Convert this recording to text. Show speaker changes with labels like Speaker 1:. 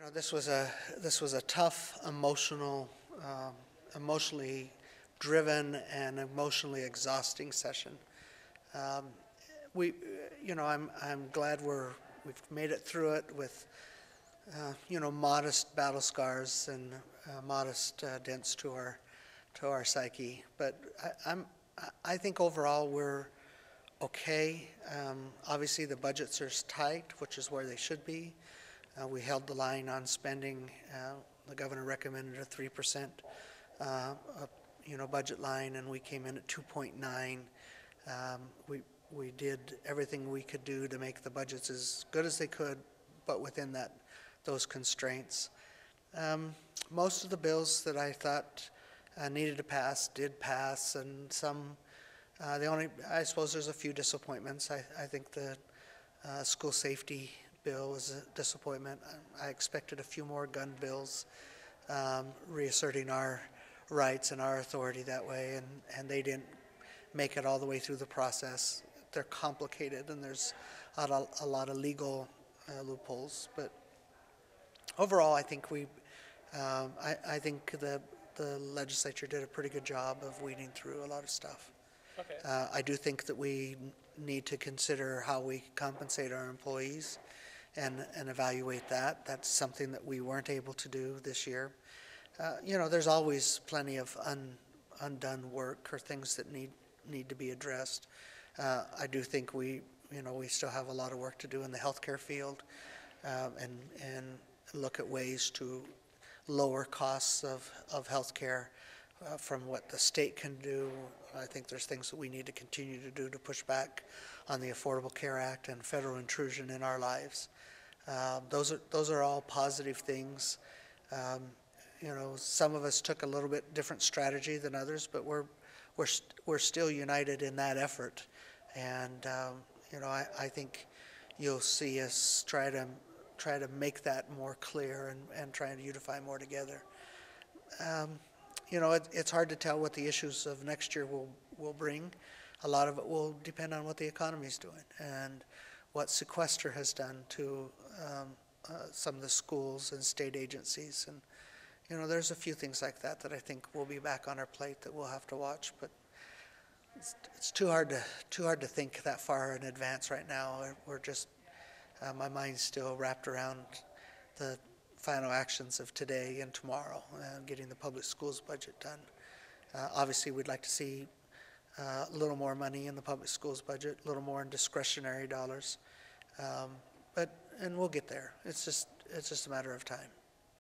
Speaker 1: This was a tough, emotionally driven and emotionally exhausting session. Um, we, I'm glad we've made it through it with, modest battle scars and modest dents to our psyche. But I think overall we're okay. Obviously, the budgets are tight, which is where they should be. We held the line on spending. The governor recommended a 3%, budget line, and we came in at 2.9. We did everything we could do to make the budgets as good as they could, but within those constraints. Most of the bills that I thought needed to pass did pass, and some. I suppose there's a few disappointments. I think the school safety bill was a disappointment. I expected a few more gun bills, reasserting our rights and our authority that way, and they didn't make it all the way through the process. They're complicated, and there's a lot of legal loopholes. But overall, I think I think the legislature did a pretty good job of weeding through a lot of stuff.
Speaker 2: Okay.
Speaker 1: I do think that we need to consider how we compensate our employees and evaluate that. That's something that we weren't able to do this year. There's always plenty of undone work or things that need to be addressed. I do think we still have a lot of work to do in the healthcare field, and look at ways to lower costs of healthcare from what the state can do. I think there's things that we need to continue to do to push back on the Affordable Care Act and federal intrusion in our lives. Those are all positive things. Some of us took a little bit different strategy than others, but we're still united in that effort. And I think you'll see us try to make that more clear and try to unify more together. It's hard to tell what the issues of next year will bring. A lot of it will depend on what the economy is doing and what sequester has done to some of the schools and state agencies. And there's a few things like that I think will be back on our plate that we'll have to watch. But it's too hard to think that far in advance right now. We're just my mind's still wrapped around the final actions of today and tomorrow, and getting the public schools budget done. Obviously, we'd like to see a little more money in the public schools budget, a little more in discretionary dollars, and we'll get there. It's just a matter of time.